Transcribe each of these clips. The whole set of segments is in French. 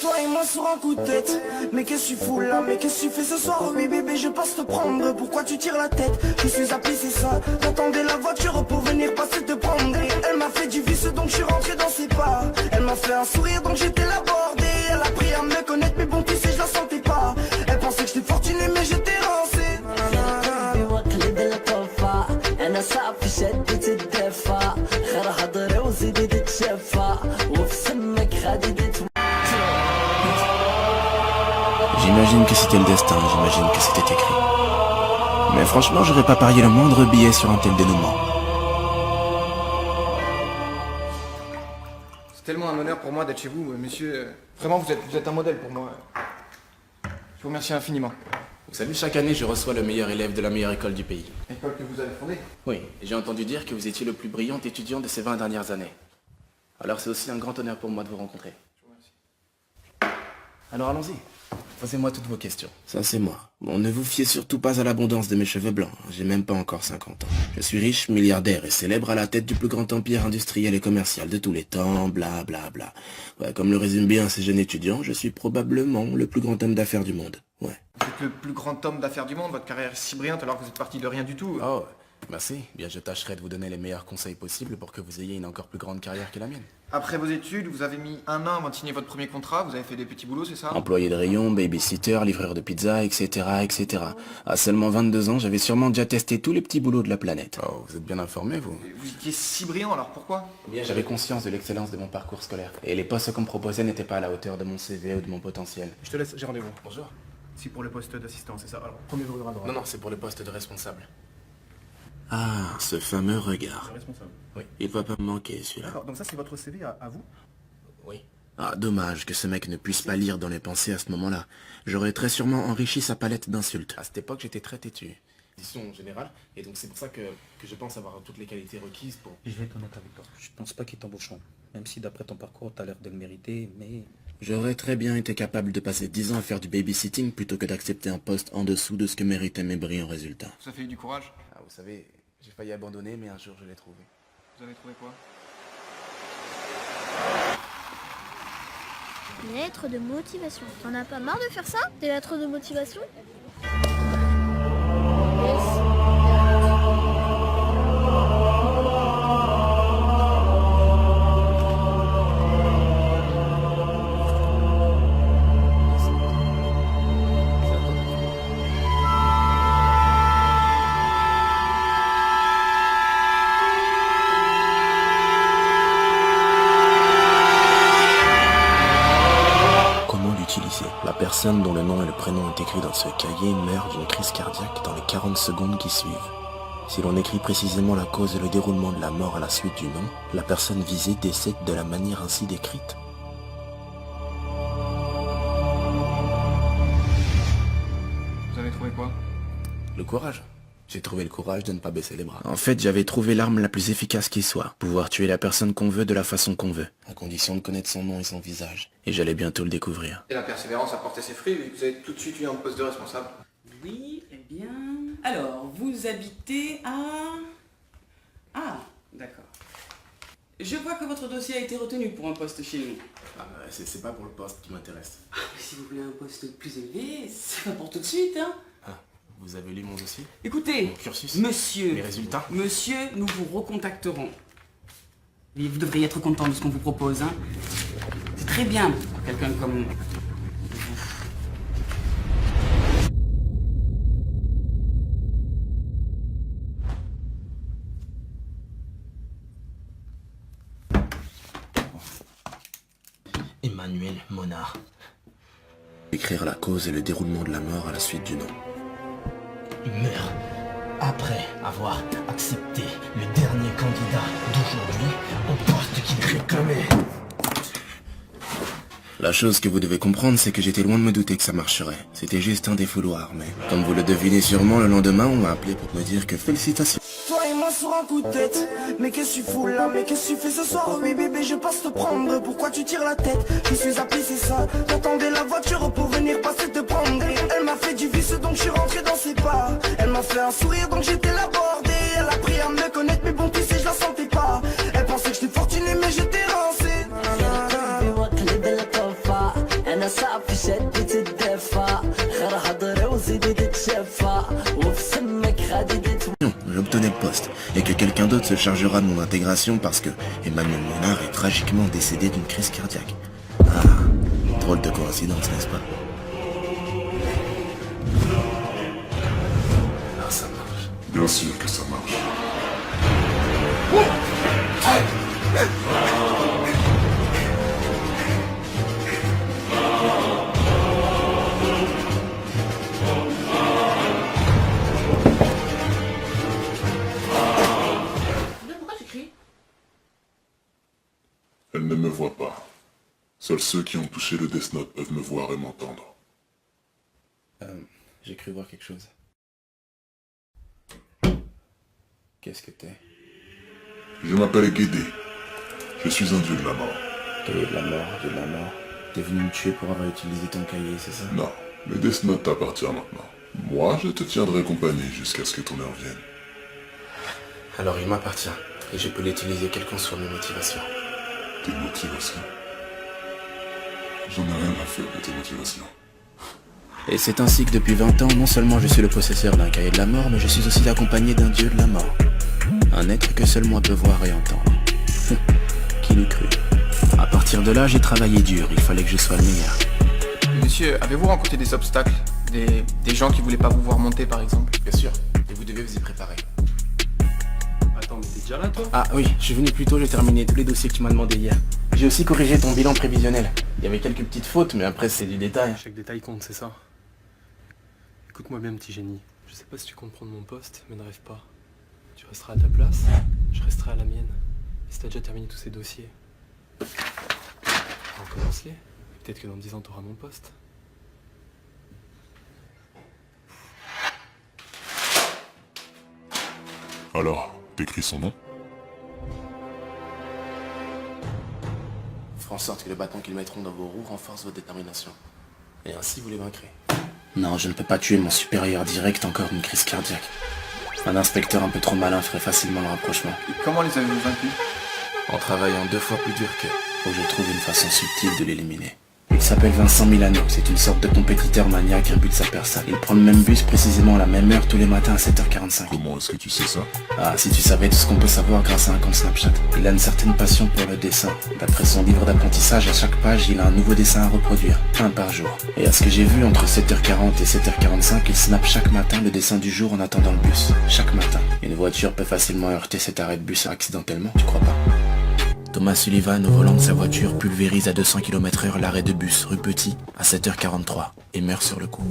Toi et moi sur un coup de tête. Mais qu'est-ce que tu fous là? Mais qu'est-ce que tu fais ce soir? Oui bébé je passe te prendre. Pourquoi tu tires la tête? Je suis appelé c'est ça. J'attendais la voiture pour venir passer te prendre. Et elle m'a fait du vice donc je suis rentré dans ses pas. Elle m'a fait un sourire donc j'étais là bordé. Elle a pris à me connaître mais bon tu sais je la sentais pas. Elle pensait que j'étais fortuné mais j'étais rancé. انا صعب في شدة الدفا خير حضري وزيدي تتشفى وفي سمك خديدي. J'imagine que c'était le destin, j'imagine que c'était écrit. Mais franchement, j'aurais pas parié le moindre billet sur un tel dénouement. C'est tellement un honneur pour moi d'être chez vous, monsieur. Vraiment, vous êtes un modèle pour moi. Je vous remercie infiniment. Vous savez, chaque année, je reçois le meilleur élève de la meilleure école du pays. École que vous avez fondée? Oui, et j'ai entendu dire que vous étiez le plus brillant étudiant de ces 20 dernières années. Alors c'est aussi un grand honneur pour moi de vous rencontrer. Je vous remercie. Alors allons-y. Posez-moi toutes vos questions. Ça c'est moi. Bon, ne vous fiez surtout pas à l'abondance de mes cheveux blancs. J'ai même pas encore 50 ans. Je suis riche, milliardaire et célèbre à la tête du plus grand empire industriel et commercial de tous les temps, bla bla bla. Ouais, comme le résume bien ces jeunes étudiants, je suis probablement le plus grand homme d'affaires du monde. Ouais. Vous êtes le plus grand homme d'affaires du monde, votre carrière est si brillante alors que vous êtes parti de rien du tout. Oh, merci. Bien, je tâcherai de vous donner les meilleurs conseils possibles pour que vous ayez une encore plus grande carrière que la mienne. Après vos études, vous avez mis 1 an avant de signer votre premier contrat, vous avez fait des petits boulots, c'est ça? Employé de rayon, babysitter, livreur de pizza, etc., etc. À seulement 22 ans, j'avais sûrement déjà testé tous les petits boulots de la planète. Oh, vous êtes bien informé, vous? Vous étiez si brillant, alors pourquoi? Eh bien, j'avais conscience de l'excellence de mon parcours scolaire. Et les postes qu'on me proposait n'étaient pas à la hauteur de mon CV ou de mon potentiel. Je te laisse, j'ai rendez-vous. Bonjour. Si pour le poste d'assistant, c'est ça. Alors, premier jour à droite. Non, non, c'est pour le poste de responsable. Ah, ce fameux regard. Responsable. Oui. Il va pas me manquer, celui-là. D'accord, donc ça c'est votre CV à vous? Oui. Ah, dommage que ce mec ne puisse pas lire dans les pensées à ce moment-là. J'aurais très sûrement enrichi sa palette d'insultes. À cette époque, j'étais très têtu. En général, et donc c'est pour ça que je pense avoir toutes les qualités requises pour... Je vais être honnête avec toi. Je pense pas qu'ils t'embaucheront. Même si d'après ton parcours, t'as l'air de le mériter, mais... J'aurais très bien été capable de passer 10 ans à faire du babysitting plutôt que d'accepter un poste en dessous de ce que méritaient mes brillants résultats. Ça fait du courage. Ah, vous savez, j'ai failli abandonner, mais un jour je l'ai trouvé. Vous avez trouvé quoi? Lettre de motivation. T'en as pas marre de faire ça? Des lettres de motivation? La personne dont le nom et le prénom est écrit dans ce cahier meurt d'une crise cardiaque dans les 40 secondes qui suivent. Si l'on écrit précisément la cause et le déroulement de la mort à la suite du nom, la personne visée décède de la manière ainsi décrite. Vous avez trouvé quoi? Le courage. J'ai trouvé le courage de ne pas baisser les bras. En fait, j'avais trouvé l'arme la plus efficace qui soit. Pouvoir tuer la personne qu'on veut de la façon qu'on veut. À condition de connaître son nom et son visage. Et j'allais bientôt le découvrir. Et la persévérance a porté ses fruits, et vous avez tout de suite eu un poste de responsable. Oui, eh bien... Alors, vous habitez à... Ah, d'accord. Je vois que votre dossier a été retenu pour un poste chez nous. Ah, c'est pas pour le poste qui m'intéresse. Ah, mais si vous voulez un poste plus élevé, c'est pas pour tout de suite, hein. Ah, vous avez lu mon dossier? Écoutez, Mon cursus? monsieur... Mes résultats? Monsieur, nous vous recontacterons. Et vous devriez être content de ce qu'on vous propose, hein. C'est très bien pour quelqu'un comme vous. Emmanuel Monard. Écrire la cause et le déroulement de la mort à la suite du nom. Meurt après avoir accepté le dernier candidat d'aujourd'hui au poste qu'il réclamait. La chose que vous devez comprendre, c'est que j'étais loin de me douter que ça marcherait. C'était juste un défouloir, mais comme vous le devinez sûrement, le lendemain, on m'a appelé pour me dire que félicitations. Toi et moi sur un coup de tête. Mais qu'est-ce que tu fous là? Mais qu'est-ce que tu fais ce soir? Oui bébé je passe te prendre. Pourquoi tu tires la tête? Je suis appelé c'est ça. J'attendais la voiture pour venir passer te prendre. Et elle m'a fait du vice donc je suis rentré dans ses pas. Elle m'a fait un sourire donc j'étais là bordé. Elle a pris à me connaître mais bon tu sais je la sentais pas. Elle pensait que j'étais fortuné mais j'étais rancé. قلبي وقلب الطفى انا انا صافي شدت الدفا غير هضري وزيدي تتشفى وفي سمك غادي J'obtenais le poste, et que quelqu'un d'autre se chargera de mon intégration parce que Emmanuel Ménard est tragiquement décédé d'une crise cardiaque. Ah, drôle de coïncidence, n'est-ce pas? Ah, ça marche. Bien sûr que ça marche. Pourquoi tu cries? Elle ne me voit pas. Seuls ceux qui ont touché le Death Note peuvent me voir et m'entendre. J'ai cru voir quelque chose. Qu'est-ce que t'es? Je m'appelle Guédé. Je suis un dieu de la mort. Cahier de la mort, dieu de la mort. T'es venu me tuer pour avoir utilisé ton cahier, c'est ça? Non, le Death Note t'appartient maintenant. Moi, je te tiendrai compagnie jusqu'à ce que ton heure vienne. Alors il m'appartient, et je peux l'utiliser quelles qu'en soient mes motivations. Tes motivations. J'en ai rien à faire de tes motivations. Et c'est ainsi que depuis 20 ans, non seulement je suis le possesseur d'un cahier de la mort, mais je suis aussi accompagné d'un dieu de la mort. Un être que seul moi peux voir et entendre. Qui l'eût cru? À partir de là, j'ai travaillé dur, il fallait que je sois le meilleur. Monsieur, avez-vous rencontré des obstacles? Des gens qui voulaient pas vous voir monter par exemple? Bien sûr, et vous devez vous y préparer. Attends, mais t'es déjà là, toi? Ah oui, je suis venu plus tôt, j'ai terminé tous les dossiers que tu m'as demandé hier. J'ai aussi corrigé ton bilan prévisionnel. Il y avait quelques petites fautes, mais après c'est du détail. Chaque détail compte, c'est ça. Écoute-moi bien, petit génie. Je sais pas si tu comptes prendre mon poste, mais ne rêve pas. Tu resteras à ta place, je resterai à la mienne. Et si t'as déjà terminé tous ces dossiers, recommence-les. Peut-être que dans 10 ans, t'auras mon poste. Alors, t'écris son nom? Faire en sorte que le bâton qu'ils mettront dans vos roues renforce votre détermination. Et ainsi vous les vaincrez. Non, je ne peux pas tuer mon supérieur direct encore d'une crise cardiaque. Un inspecteur un peu trop malin ferait facilement le rapprochement. Et comment les avez-vous vaincus? En travaillant 2 fois plus dur qu'eux, faut que je trouve une façon subtile de l'éliminer. Il s'appelle Vincent Milano, c'est une sorte de compétiteur maniaque imbu de sa personne. Il prend le même bus précisément à la même heure tous les matins à 7h45. Comment est-ce que tu sais ça? Ah, si tu savais tout ce qu'on peut savoir grâce à un compte Snapchat. Il a une certaine passion pour le dessin. D'après son livre d'apprentissage, à chaque page, il a un nouveau dessin à reproduire, un par jour. Et à ce que j'ai vu, entre 7h40 et 7h45, il snappe chaque matin le dessin du jour en attendant le bus. Chaque matin. Une voiture peut facilement heurter cet arrêt de bus accidentellement, tu crois pas? Thomas Sullivan, au volant de sa voiture, pulvérise à 200 km/h l'arrêt de bus rue Petit à 7h43 et meurt sur le coup.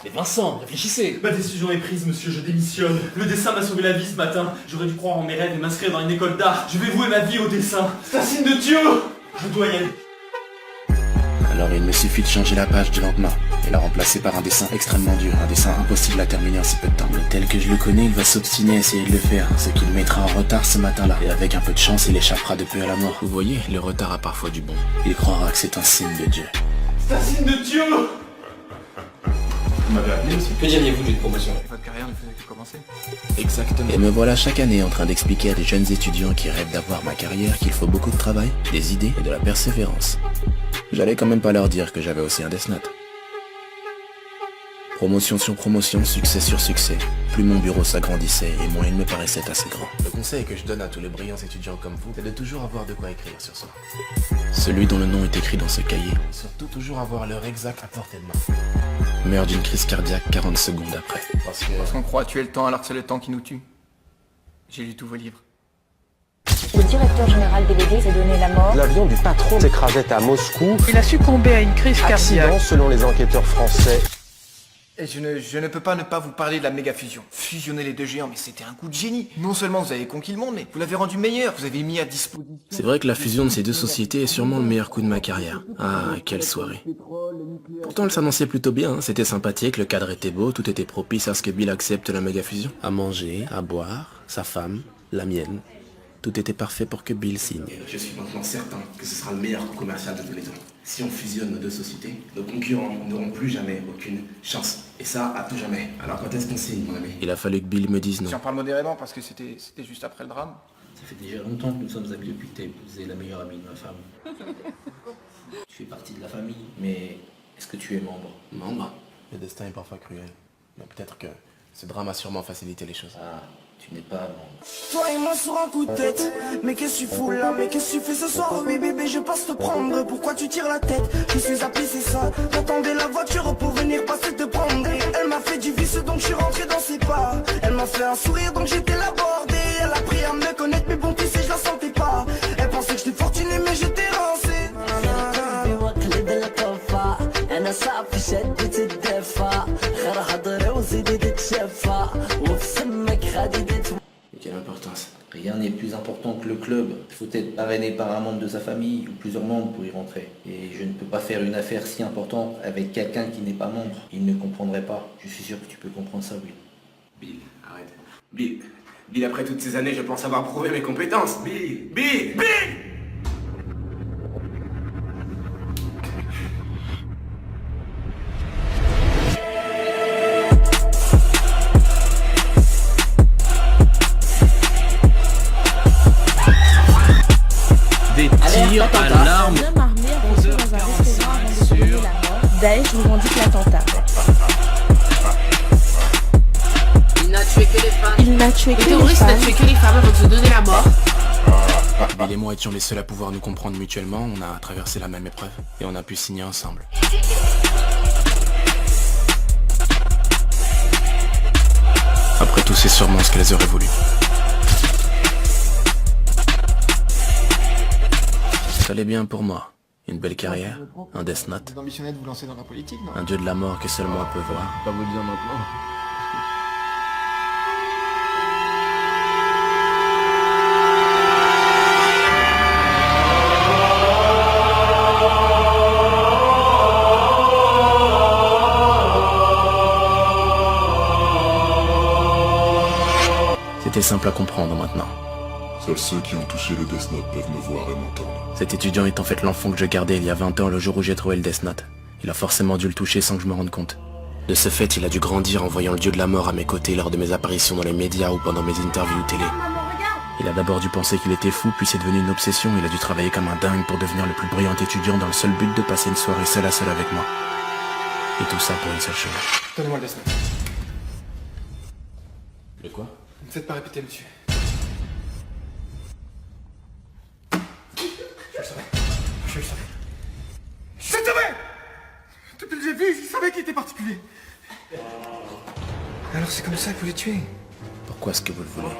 Mais Vincent, réfléchissez. Ma décision est prise, monsieur, je démissionne. Le dessin m'a sauvé la vie ce matin. J'aurais dû croire en mes rêves et m'inscrire dans une école d'art. Je vais vouer ma vie au dessin. C'est un signe de Dieu. Je dois y aller. Alors il me suffit de changer la page du lendemain et la remplacer par un dessin extrêmement dur, un dessin impossible à terminer en si peu de temps. Mais tel que je le connais, il va s'obstiner à essayer de le faire, ce qui le mettra en retard ce matin-là. Et avec un peu de chance, il échappera de peu à la mort. Vous voyez, le retard a parfois du bon. Il croira que c'est un signe de Dieu. C'est un signe de Dieu. Vous m'avez appelé aussi. Que diriez-vous d'une promotion? Votre carrière ne faisait que commencer. Exactement. Et me voilà chaque année en train d'expliquer à des jeunes étudiants qui rêvent d'avoir ma carrière qu'il faut beaucoup de travail, des idées et de la persévérance. J'allais quand même pas leur dire que j'avais aussi un Death Note. Promotion sur promotion, succès sur succès. Plus mon bureau s'agrandissait et moins il me paraissait assez grand. Le conseil que je donne à tous les brillants étudiants comme vous, c'est de toujours avoir de quoi écrire sur soi. Celui dont le nom est écrit dans ce cahier. Surtout toujours avoir l'heure exacte à portée de main. Meurt d'une crise cardiaque 40 secondes après. Parce qu'on croit tuer le temps alors que c'est le temps qui nous tue. J'ai lu tous vos livres. Le directeur général délégué s'est donné la mort. L'avion du patron s'écrasait à Moscou. Il a succombé à une crise Accident cardiaque. selon les enquêteurs français. Et je ne peux pas ne pas vous parler de la méga fusion. Fusionner les deux géants, mais c'était un coup de génie. Non seulement vous avez conquis le monde, mais vous l'avez rendu meilleur. Vous avez mis à disposition... C'est vrai que la fusion de ces deux sociétés est sûrement le meilleur coup de ma carrière. Ah, quelle soirée. Pourtant elle s'annonçait plutôt bien, hein. C'était sympathique, le cadre était beau, tout était propice à ce que Bill accepte la méga fusion. À manger, à boire, sa femme, la mienne. Tout était parfait pour que Bill signe. Je suis maintenant certain que ce sera le meilleur coup commercial de tous les temps. Si on fusionne nos deux sociétés, nos concurrents n'auront plus jamais aucune chance. Et ça, à tout jamais. Alors quand est-ce qu'on signe, mon ami? Il a fallu que Bill me dise non. J'en parle modérément parce que c'était juste après le drame. Ça fait déjà longtemps que nous sommes amis depuis que t'as épousé la meilleure amie de ma femme. Tu fais partie de la famille, mais est-ce que tu es membre? Membre? Le destin est parfois cruel. Mais peut-être que ce drame a sûrement facilité les choses. Ah, tu n'es pas membre. Toi et moi sur un coup de tête. Mais qu'est-ce que tu fous là? Mais qu'est-ce que tu fais ce soir? Oui bébé je passe te prendre. Pourquoi tu tires la tête? Je suis appelé c'est ça. J'attendais la voiture pour venir passer te prendre. Et elle m'a fait du vice donc je suis rentré dans ses pas. Elle m'a fait un sourire donc j'étais là bordé. Elle a appris à me connaître mais bon tu sais je la sentais pas. Elle pensait que j'étais fortuné mais j'étais rincé. بوقلب القفا انا صعب شدت الدفا غير حضري وزيدي تتشفى وفي سمك خديدت. Quelle importance? Rien n'est plus important que le club. Il faut être parrainé par un membre de sa famille ou plusieurs membres pour y rentrer. Et je ne peux pas faire une affaire si importante avec quelqu'un qui n'est pas membre. Il ne comprendrait pas. Je suis sûr que tu peux comprendre ça, Will. Bill, arrête. Bill, après toutes ces années, je pense avoir prouvé mes compétences. Bill! Des tirs à l'arme. Un homme armé a reçu dans un restaurant avant de donner la mort. Daesh revendique l'attentat. Il n'a tué que les femmes. Il n'a tué que Les les terroristes n'a femmes. tué que les femmes avant de se donner la mort. Bill et moi étions les seuls à pouvoir nous comprendre mutuellement. On a traversé la même épreuve. Et on a pu signer ensemble. Après tout, c'est sûrement ce qu'elles auraient voulu. Ça allait bien pour moi. Une belle carrière, un Death Note, Vous ambitionnez de vous lancer dans la politique, non? un dieu de la mort que seul moi peux voir. Pas vous le dire maintenant. C'était simple à comprendre maintenant. Seuls ceux qui ont touché le Death Note peuvent me voir et m'entendre. Cet étudiant est en fait l'enfant que je gardais il y a 20 ans le jour où j'ai trouvé le Death Note. Il a forcément dû le toucher sans que je me rende compte. De ce fait, il a dû grandir en voyant le dieu de la mort à mes côtés lors de mes apparitions dans les médias ou pendant mes interviews télé. Il a d'abord dû penser qu'il était fou, puis c'est devenu une obsession. Il a dû travailler comme un dingue pour devenir le plus brillant étudiant dans le seul but de passer une soirée seul à seul avec moi. Et tout ça pour une seule chose. Donnez-moi le Death Note. De quoi? Ne me faites pas répéter, monsieur. Je le savais. Je le savais. Depuis le début, je savais qu'il était particulier. Alors c'est comme ça que vous les tuez? Pourquoi est-ce que vous le voulez?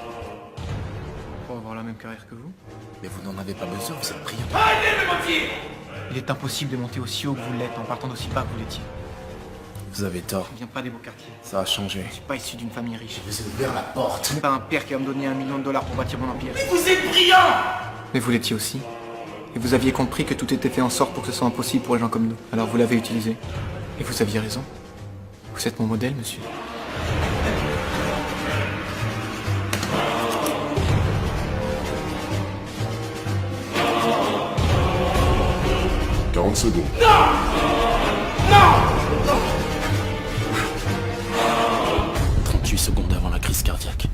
Pour avoir la même carrière que vous? Mais vous n'en avez pas besoin, vous êtes brillant. Il est impossible de monter aussi haut que vous l'êtes en partant d'aussi bas que vous l'étiez. Vous avez tort. Je ne viens pas des beaux quartiers. Ça a changé. Je ne suis pas issu d'une famille riche. Je vous ai ouvert la porte. Ce n'est pas un père qui va me donner $1 million pour bâtir mon empire. Vous êtes brillant! Mais vous l'étiez aussi. Et vous aviez compris que tout était fait en sorte pour que ce soit impossible pour les gens comme nous. Alors vous l'avez utilisé. Et vous aviez raison. Vous êtes mon modèle, monsieur. « 40 secondes. 38 secondes avant la crise cardiaque.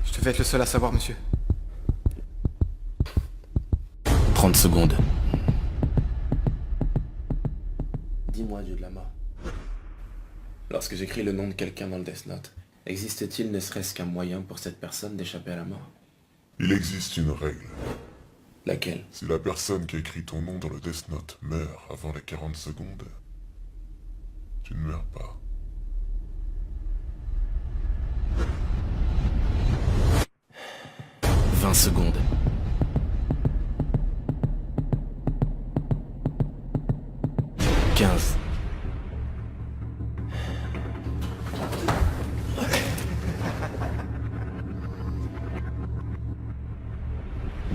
Je devais être le seul à savoir, monsieur. 30 secondes. Dis-moi, dieu de la mort. Lorsque j'écris le nom de quelqu'un dans le Death Note, existe-t-il ne serait-ce qu'un moyen pour cette personne d'échapper à la mort? Il existe une règle. Laquelle? Si la personne qui a écrit ton nom dans le Death Note meurt avant les 40 secondes, tu ne meurs pas. « 20 secondes. 15.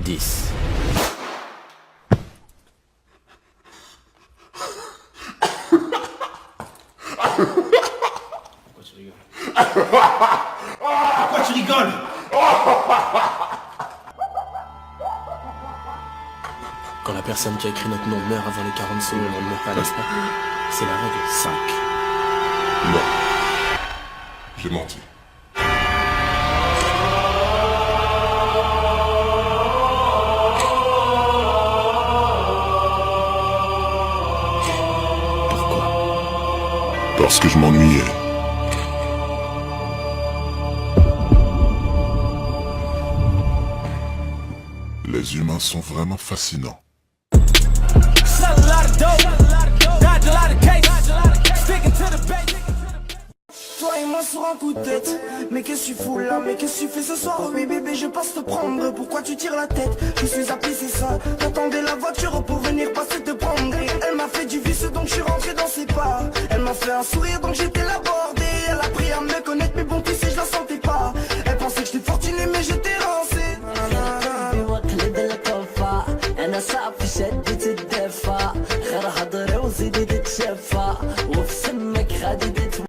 10. Pourquoi tu rigoles? Pourquoi tu rigoles? Quand la personne qui a écrit notre nom meurt avant les 40 secondes, on ne meurt pas, n'est-ce pas? C'est la règle 5. Non. J'ai menti. Parce que je m'ennuyais. Les humains sont vraiment fascinants. Toi et moi sur un coup de tête. Mais qu'est-ce que tu fous là? Mais qu'est-ce que tu fais ce soir? Oui bébé je passe te prendre. Pourquoi tu tires la tête? Je suis appelé c'est ça. J'attendais la voiture pour venir passer te prendre. Et elle m'a fait du vice donc je suis rentré dans ses pas. Elle m'a fait un sourire donc j'étais là bordé.